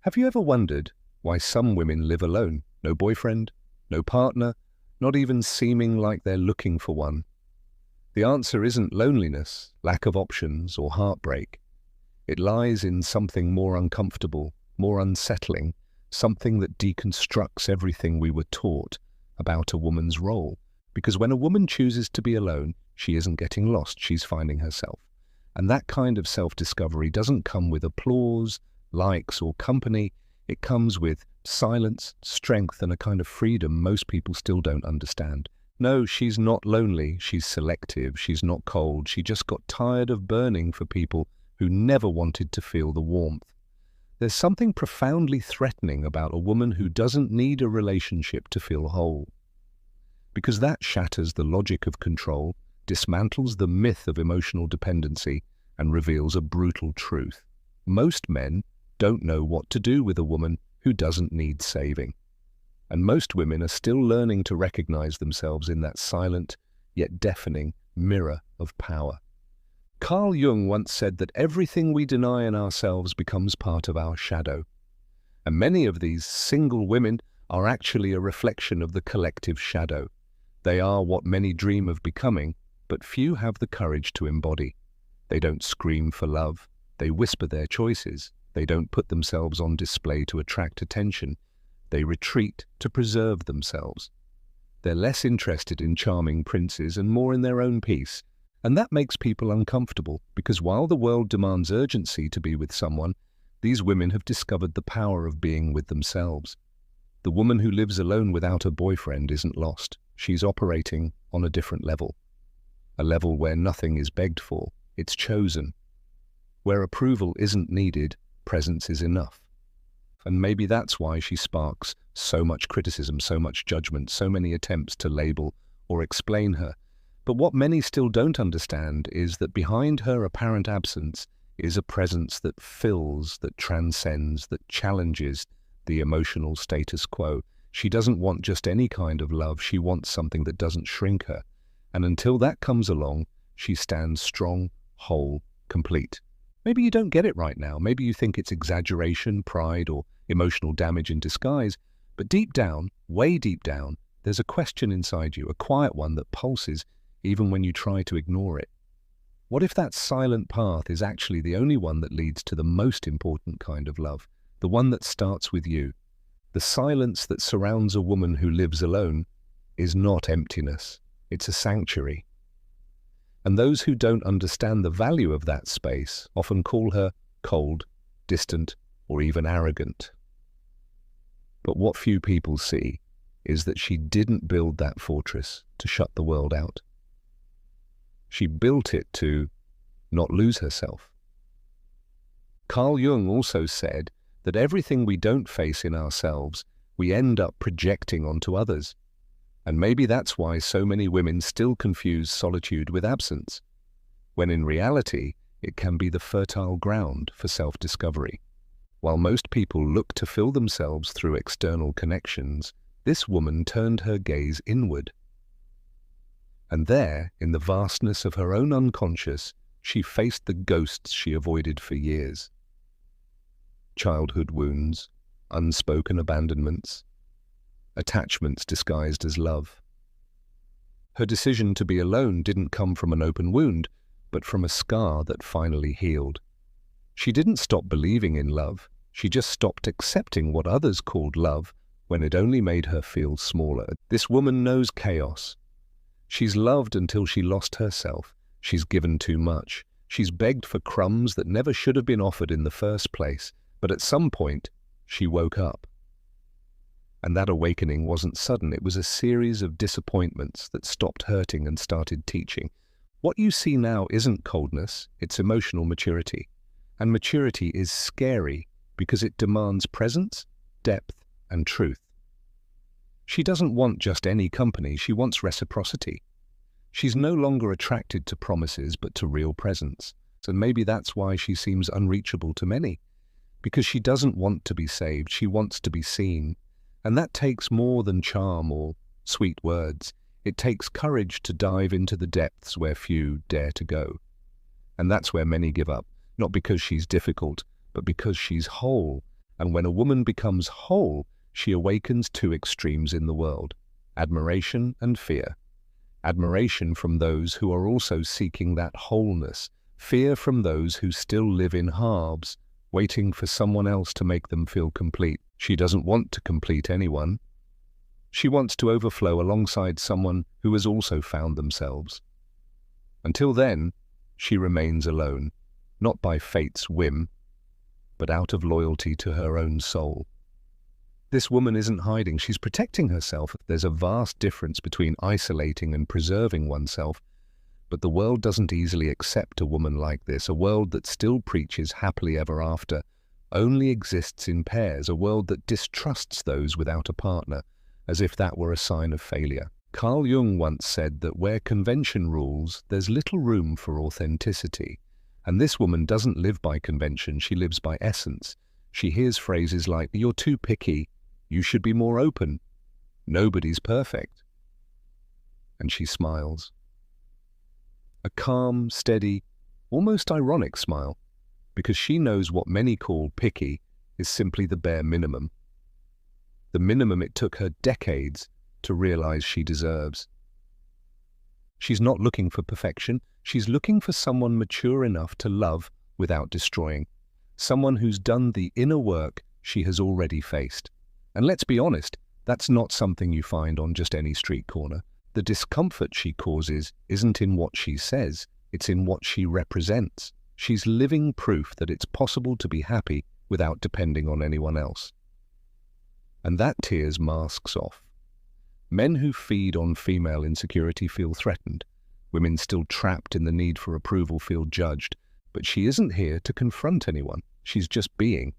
Have you ever wondered why some women live alone? No boyfriend, no partner, not even seeming like they're looking for one. The answer isn't loneliness, lack of options, or heartbreak. It lies in something more uncomfortable, more unsettling, something that deconstructs everything we were taught about a woman's role. Because when a woman chooses to be alone, she isn't getting lost, she's finding herself. And that kind of self-discovery doesn't come with applause, likes, or company. It comes with silence, strength, and a kind of freedom most people still don't understand. No, she's not lonely, she's selective, she's not cold, she just got tired of burning for people who never wanted to feel the warmth. There's something profoundly threatening about a woman who doesn't need a relationship to feel whole. Because that shatters the logic of control, dismantles the myth of emotional dependency, and reveals a brutal truth. Most men don't know what to do with a woman who doesn't need saving. And most women are still learning to recognize themselves in that silent, yet deafening mirror of power. Carl Jung once said that everything we deny in ourselves becomes part of our shadow. And many of these single women are actually a reflection of the collective shadow. They are what many dream of becoming, but few have the courage to embody. They don't scream for love. They whisper their choices. They don't put themselves on display to attract attention. They retreat to preserve themselves. They're less interested in charming princes and more in their own peace. And that makes people uncomfortable, because while the world demands urgency to be with someone, these women have discovered the power of being with themselves. The woman who lives alone without a boyfriend isn't lost. She's operating on a different level. A level where nothing is begged for, it's chosen. Where approval isn't needed, presence is enough. And maybe that's why she sparks so much criticism, so much judgment, so many attempts to label or explain her. But what many still don't understand is that behind her apparent absence is a presence that fills, that transcends, that challenges the emotional status quo. She doesn't want just any kind of love, she wants something that doesn't shrink her. And until that comes along, she stands strong, whole, complete. Maybe you don't get it right now. Maybe you think it's exaggeration, pride, or emotional damage in disguise. But deep down, way deep down, there's a question inside you, a quiet one that pulses even when you try to ignore it. What if that silent path is actually the only one that leads to the most important kind of love, the one that starts with you? The silence that surrounds a woman who lives alone is not emptiness, it's a sanctuary. And those who don't understand the value of that space often call her cold, distant, or even arrogant. But what few people see is that she didn't build that fortress to shut the world out. She built it to not lose herself. Carl Jung also said that everything we don't face in ourselves, we end up projecting onto others. And maybe that's why so many women still confuse solitude with absence, when in reality, it can be the fertile ground for self-discovery. While most people look to fill themselves through external connections, this woman turned her gaze inward. And there, in the vastness of her own unconscious, she faced the ghosts she avoided for years. Childhood wounds, unspoken abandonments, attachments disguised as love. Her decision to be alone didn't come from an open wound, but from a scar that finally healed. She didn't stop believing in love, she just stopped accepting what others called love when it only made her feel smaller. This woman knows chaos. She's loved until she lost herself. She's given too much. She's begged for crumbs that never should have been offered in the first place. But at some point, she woke up. And that awakening wasn't sudden. It was a series of disappointments that stopped hurting and started teaching. What you see now isn't coldness, it's emotional maturity. And maturity is scary because it demands presence, depth, and truth. She doesn't want just any company, she wants reciprocity. She's no longer attracted to promises but to real presence. And maybe that's why she seems unreachable to many. Because she doesn't want to be saved, she wants to be seen. And that takes more than charm or sweet words. It takes courage to dive into the depths where few dare to go. And that's where many give up, not because she's difficult, but because she's whole. And when a woman becomes whole, she awakens two extremes in the world: admiration and fear. Admiration from those who are also seeking that wholeness, fear from those who still live in halves, waiting for someone else to make them feel complete. She doesn't want to complete anyone. She wants to overflow alongside someone who has also found themselves. Until then, she remains alone, not by fate's whim, but out of loyalty to her own soul. This woman isn't hiding, she's protecting herself. There's a vast difference between isolating and preserving oneself, but the world doesn't easily accept a woman like this. A world that still preaches happily ever after, only exists in pairs, a world that distrusts those without a partner, as if that were a sign of failure. Carl Jung once said that where convention rules, there's little room for authenticity. And this woman doesn't live by convention, she lives by essence. She hears phrases like, "You're too picky," "You should be more open," "Nobody's perfect." And she smiles. A calm, steady, almost ironic smile, because she knows what many call picky is simply the bare minimum. The minimum it took her decades to realize she deserves. She's not looking for perfection, she's looking for someone mature enough to love without destroying. Someone who's done the inner work she has already faced. And let's be honest, that's not something you find on just any street corner. The discomfort she causes isn't in what she says, it's in what she represents. She's living proof that it's possible to be happy without depending on anyone else. And that tears masks off. Men who feed on female insecurity feel threatened. Women still trapped in the need for approval feel judged. But she isn't here to confront anyone. She's just being.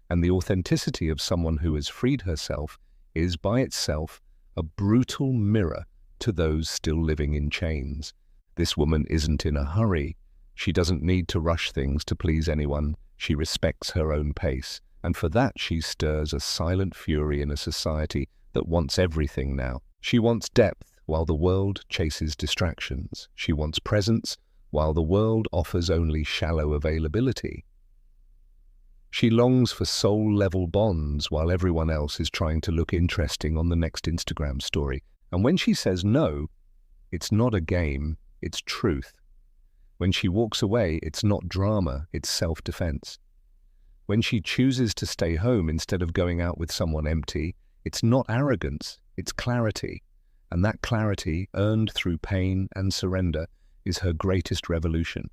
And the authenticity of someone who has freed herself is by itself a brutal mirror to those still living in chains. This woman isn't in a hurry. She doesn't need to rush things to please anyone. She respects her own pace. And for that she stirs a silent fury in a society that wants everything now. She wants depth while the world chases distractions. She wants presence while the world offers only shallow availability. She longs for soul-level bonds while everyone else is trying to look interesting on the next Instagram story. And when she says no, it's not a game, it's truth. When she walks away, it's not drama, it's self-defense. When she chooses to stay home instead of going out with someone empty, it's not arrogance, it's clarity. And that clarity, earned through pain and surrender, is her greatest revolution.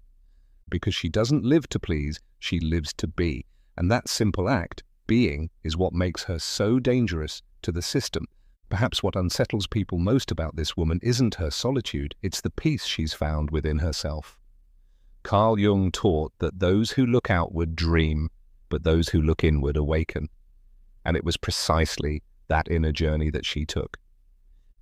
Because she doesn't live to please, she lives to be. And that simple act, being, is what makes her so dangerous to the system. Perhaps what unsettles people most about this woman isn't her solitude, it's the peace she's found within herself. Carl Jung taught that those who look outward dream, but those who look inward awaken. And it was precisely that inner journey that she took.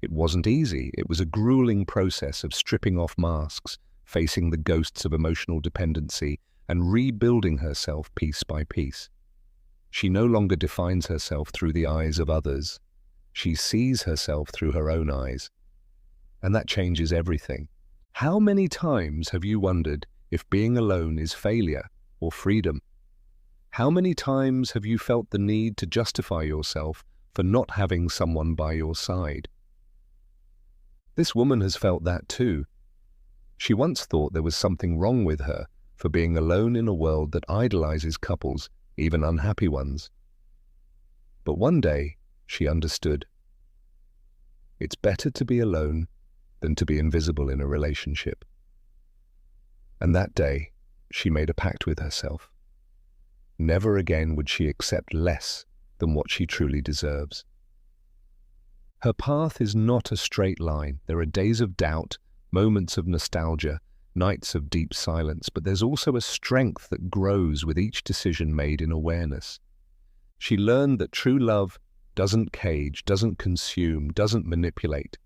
It wasn't easy. It was a grueling process of stripping off masks, facing the ghosts of emotional dependency, and rebuilding herself piece by piece. She no longer defines herself through the eyes of others. She sees herself through her own eyes. And that changes everything. How many times have you wondered if being alone is failure or freedom? How many times have you felt the need to justify yourself for not having someone by your side? This woman has felt that too. She once thought there was something wrong with her for being alone in a world that idolizes couples, even unhappy ones. But one day, she understood. It's better to be alone than to be invisible in a relationship. And that day, she made a pact with herself. Never again would she accept less than what she truly deserves. Her path is not a straight line. There are days of doubt, moments of nostalgia, nights of deep silence, but there's also a strength that grows with each decision made in awareness. She learned that true love doesn't cage, doesn't consume, doesn't manipulate.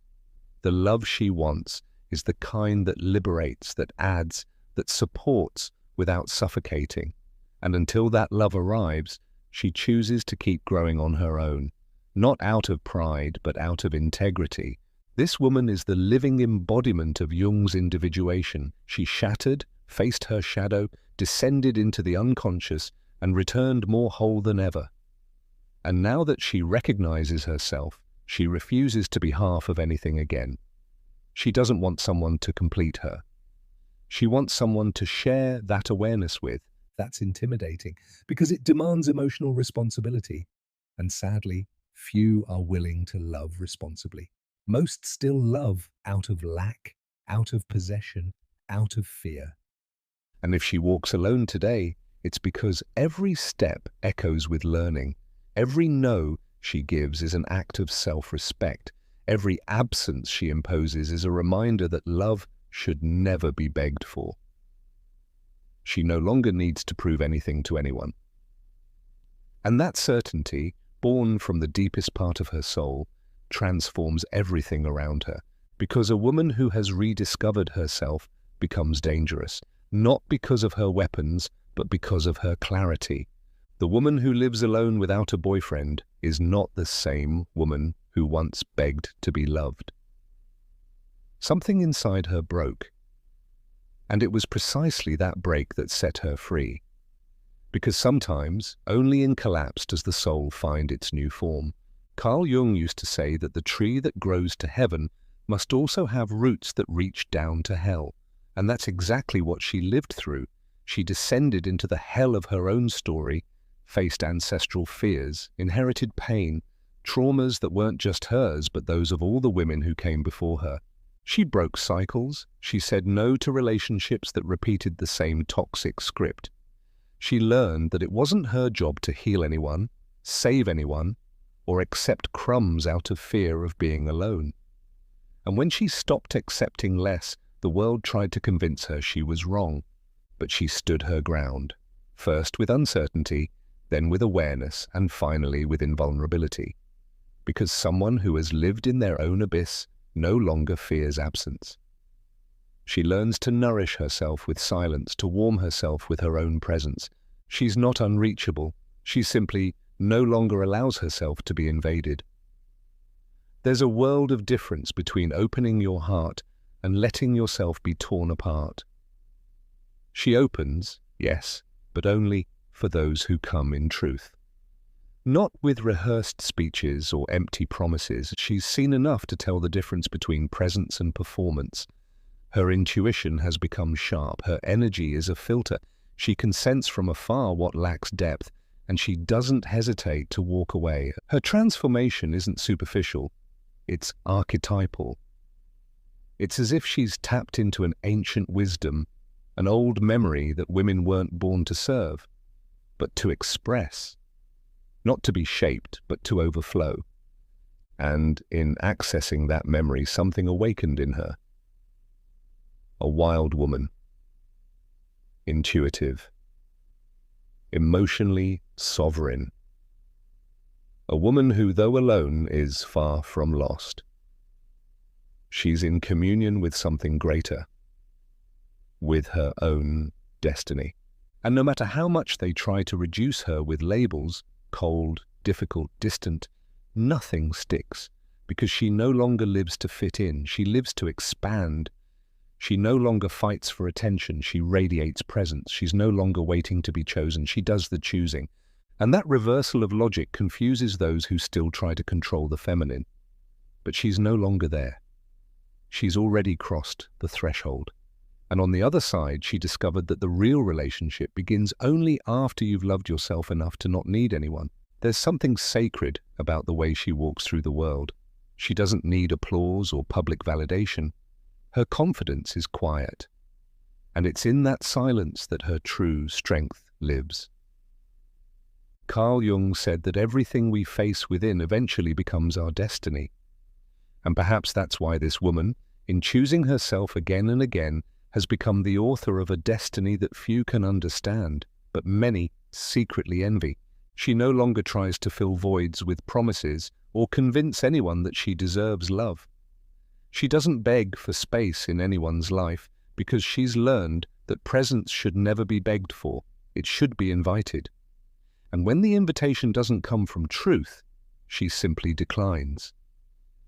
The love she wants is the kind that liberates, that adds, that supports without suffocating. And until that love arrives, she chooses to keep growing on her own, not out of pride, but out of integrity. This woman is the living embodiment of Jung's individuation. She shattered, faced her shadow, descended into the unconscious, and returned more whole than ever. And now that she recognizes herself, she refuses to be half of anything again. She doesn't want someone to complete her. She wants someone to share that awareness with. That's intimidating because it demands emotional responsibility. And sadly, few are willing to love responsibly. Most still love out of lack, out of possession, out of fear. And if she walks alone today, it's because every step echoes with learning. Every no she gives is an act of self-respect. Every absence she imposes is a reminder that love should never be begged for. She no longer needs to prove anything to anyone. And that certainty, born from the deepest part of her soul, transforms everything around her, because a woman who has rediscovered herself becomes dangerous, not because of her weapons, but because of her clarity. The woman who lives alone without a boyfriend is not the same woman who once begged to be loved. Something inside her broke, and it was precisely that break that set her free. Because sometimes, only in collapse does the soul find its new form. Carl Jung used to say that the tree that grows to heaven must also have roots that reach down to hell. And that's exactly what she lived through. She descended into the hell of her own story, faced ancestral fears, inherited pain, traumas that weren't just hers, but those of all the women who came before her. She broke cycles. She said no to relationships that repeated the same toxic script. She learned that it wasn't her job to heal anyone, save anyone, or accept crumbs out of fear of being alone. And when she stopped accepting less, the world tried to convince her she was wrong. But she stood her ground, first with uncertainty, then with awareness, and finally with invulnerability. Because someone who has lived in their own abyss no longer fears absence. She learns to nourish herself with silence, to warm herself with her own presence. She's not unreachable. She simply no longer allows herself to be invaded. There's a world of difference between opening your heart and letting yourself be torn apart. She opens, yes, but only for those who come in truth. Not with rehearsed speeches or empty promises. She's seen enough to tell the difference between presence and performance. Her intuition has become sharp. Her energy is a filter. She can sense from afar what lacks depth, and she doesn't hesitate to walk away. Her transformation isn't superficial. It's archetypal. It's as if she's tapped into an ancient wisdom, an old memory that women weren't born to serve, but to express. Not to be shaped, but to overflow. And in accessing that memory, something awakened in her. A wild woman. Intuitive. Emotionally sovereign. A woman who, though alone, is far from lost. She's in communion with something greater, with her own destiny. And no matter how much they try to reduce her with labels, cold, difficult, distant, nothing sticks, because she no longer lives to fit in. She lives to expand. She no longer fights for attention. She radiates presence. She's no longer waiting to be chosen. She does the choosing. And that reversal of logic confuses those who still try to control the feminine. But she's no longer there. She's already crossed the threshold. And on the other side, she discovered that the real relationship begins only after you've loved yourself enough to not need anyone. There's something sacred about the way she walks through the world. She doesn't need applause or public validation. Her confidence is quiet. And it's in that silence that her true strength lives. Carl Jung said that everything we face within eventually becomes our destiny. And perhaps that's why this woman, in choosing herself again and again, has become the author of a destiny that few can understand, but many secretly envy. She no longer tries to fill voids with promises or convince anyone that she deserves love. She doesn't beg for space in anyone's life because she's learned that presence should never be begged for. It should be invited. And when the invitation doesn't come from truth, she simply declines.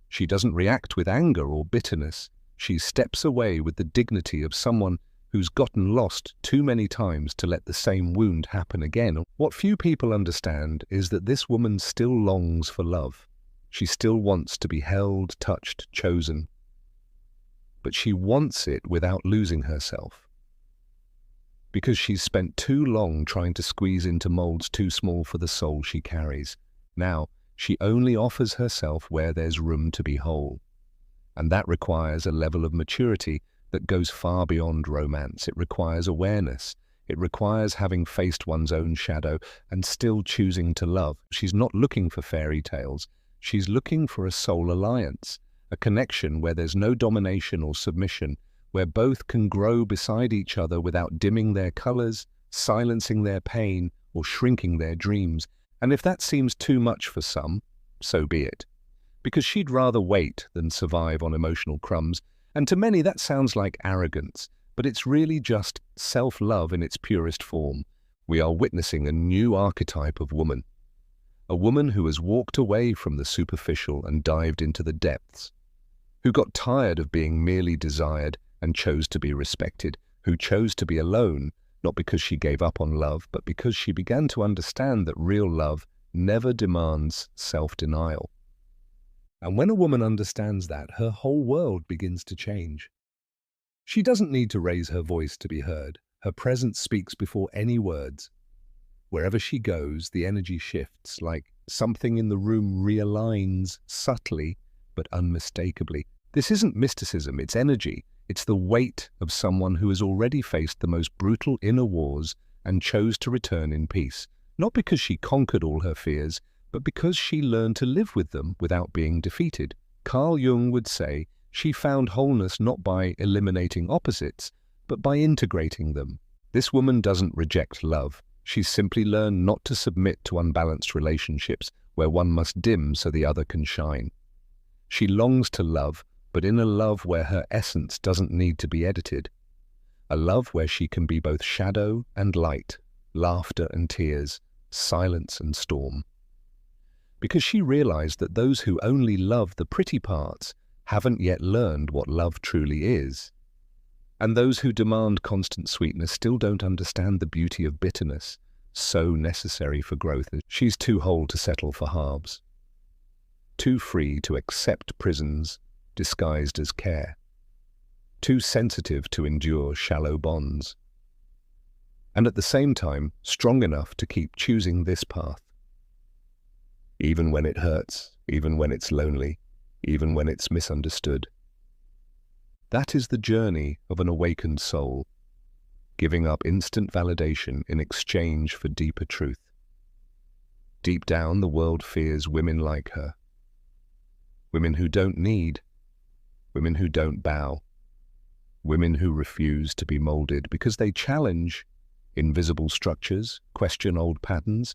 She doesn't react with anger or bitterness. She steps away with the dignity of someone who's gotten lost too many times to let the same wound happen again. What few people understand is that this woman still longs for love. She still wants to be held, touched, chosen. But she wants it without losing herself. Because she's spent too long trying to squeeze into molds too small for the soul she carries. Now, she only offers herself where there's room to be whole. And that requires a level of maturity that goes far beyond romance. It requires awareness. It requires having faced one's own shadow and still choosing to love. She's not looking for fairy tales. She's looking for a soul alliance, a connection where there's no domination or submission, where both can grow beside each other without dimming their colors, silencing their pain, or shrinking their dreams. And if that seems too much for some, so be it. Because she'd rather wait than survive on emotional crumbs. And to many that sounds like arrogance, but it's really just self-love in its purest form. We are witnessing a new archetype of woman. A woman who has walked away from the superficial and dived into the depths. Who got tired of being merely desired and chose to be respected. Who chose to be alone, not because she gave up on love, but because she began to understand that real love never demands self-denial. And when a woman understands that, her whole world begins to change. She doesn't need to raise her voice to be heard. Her presence speaks before any words. Wherever she goes, the energy shifts, like something in the room realigns subtly but unmistakably. This isn't mysticism, it's energy. It's the weight of someone who has already faced the most brutal inner wars and chose to return in peace. Not because she conquered all her fears, but because she learned to live with them without being defeated. Carl Jung would say she found wholeness not by eliminating opposites, but by integrating them. This woman doesn't reject love. She's simply learned not to submit to unbalanced relationships where one must dim so the other can shine. She longs to love, but in a love where her essence doesn't need to be edited. A love where she can be both shadow and light, laughter and tears, silence and storm. Because she realized that those who only love the pretty parts haven't yet learned what love truly is. And those who demand constant sweetness still don't understand the beauty of bitterness, so necessary for growth. She's too whole to settle for halves, too free to accept prisons disguised as care, too sensitive to endure shallow bonds, and at the same time strong enough to keep choosing this path. Even when it hurts, even when it's lonely, even when it's misunderstood. That is the journey of an awakened soul, giving up instant validation in exchange for deeper truth. Deep down, the world fears women like her. Women who don't need, women who don't bow, women who refuse to be molded because they challenge invisible structures, question old patterns,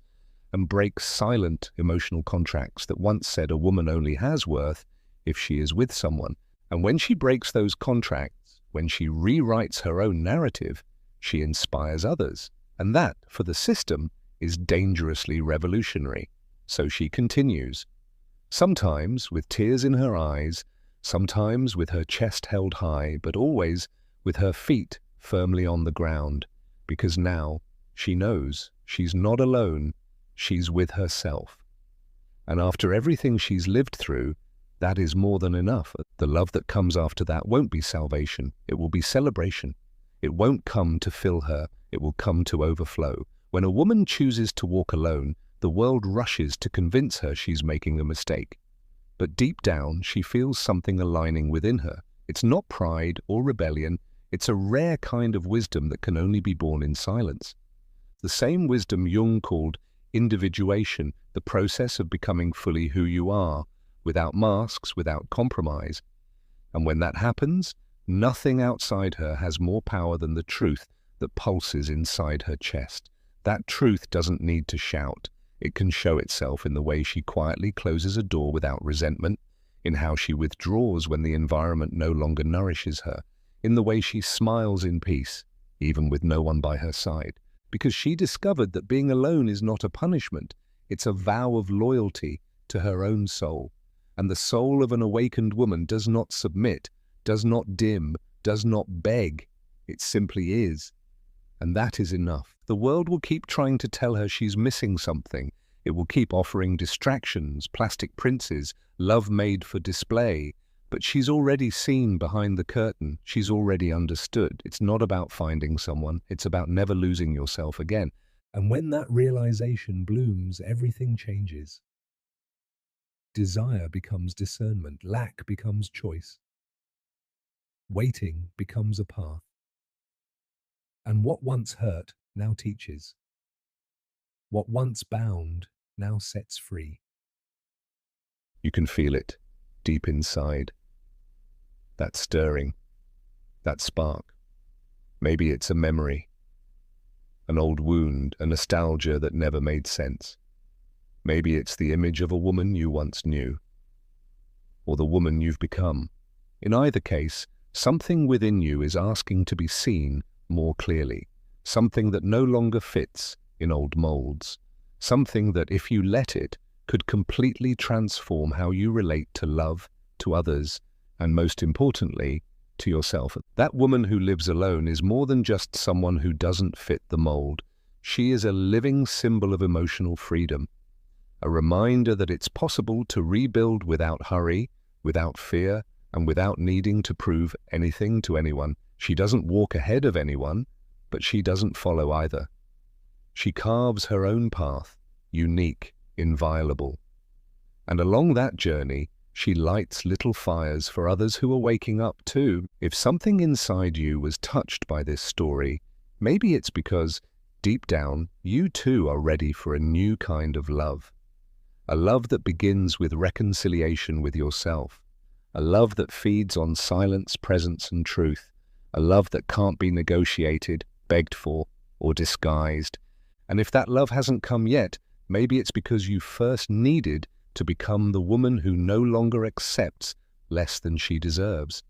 and break silent emotional contracts that once said a woman only has worth if she is with someone. And when she breaks those contracts, when she rewrites her own narrative, she inspires others. And that, for the system, is dangerously revolutionary. So she continues. Sometimes with tears in her eyes, sometimes with her chest held high, but always with her feet firmly on the ground. Because now she knows she's not alone, she's with herself. And after everything she's lived through, that is more than enough. The love that comes after that won't be salvation. It will be celebration. It won't come to fill her. It will come to overflow. When a woman chooses to walk alone, the world rushes to convince her she's making a mistake. But deep down, she feels something aligning within her. It's not pride or rebellion. It's a rare kind of wisdom that can only be born in silence. The same wisdom Jung called individuation, the process of becoming fully who you are, without masks, without compromise. And when that happens, nothing outside her has more power than the truth that pulses inside her chest. That truth doesn't need to shout. It can show itself in the way she quietly closes a door without resentment, in how she withdraws when the environment no longer nourishes her, in the way she smiles in peace, even with no one by her side. Because she discovered that being alone is not a punishment, it's a vow of loyalty to her own soul. And the soul of an awakened woman does not submit, does not dim, does not beg. It simply is. And that is enough. The world will keep trying to tell her she's missing something. It will keep offering distractions, plastic princes, love made for display. But she's already seen behind the curtain. She's already understood. It's not about finding someone. It's about never losing yourself again. And when that realization blooms, everything changes. Desire becomes discernment. Lack becomes choice. Waiting becomes a path. And what once hurt now teaches. What once bound now sets free. You can feel it deep inside. That stirring, that spark. Maybe it's a memory, an old wound, a nostalgia that never made sense. Maybe it's the image of a woman you once knew, or the woman you've become. In either case, something within you is asking to be seen more clearly, something that no longer fits in old molds, something that, if you let it, could completely transform how you relate to love, to others, and most importantly, to yourself. That woman who lives alone is more than just someone who doesn't fit the mold. She is a living symbol of emotional freedom, a reminder that it's possible to rebuild without hurry, without fear, and without needing to prove anything to anyone. She doesn't walk ahead of anyone, but she doesn't follow either. She carves her own path, unique, inviolable. And along that journey, she lights little fires for others who are waking up too. If something inside you was touched by this story, maybe it's because, deep down, you too are ready for a new kind of love. A love that begins with reconciliation with yourself. A love that feeds on silence, presence, and truth. A love that can't be negotiated, begged for, or disguised. And if that love hasn't come yet, maybe it's because you first needed to become the woman who no longer accepts less than she deserves.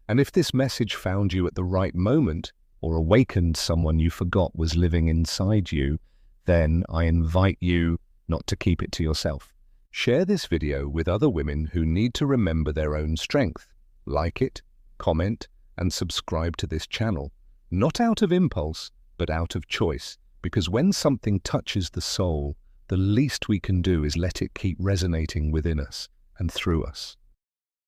And if this message found you at the right moment, or awakened someone you forgot was living inside you, then I invite you not to keep it to yourself. Share this video with other women who need to remember their own strength. Like it, comment, and subscribe to this channel. Not out of impulse, but out of choice. Because when something touches the soul, the least we can do is let it keep resonating within us and through us.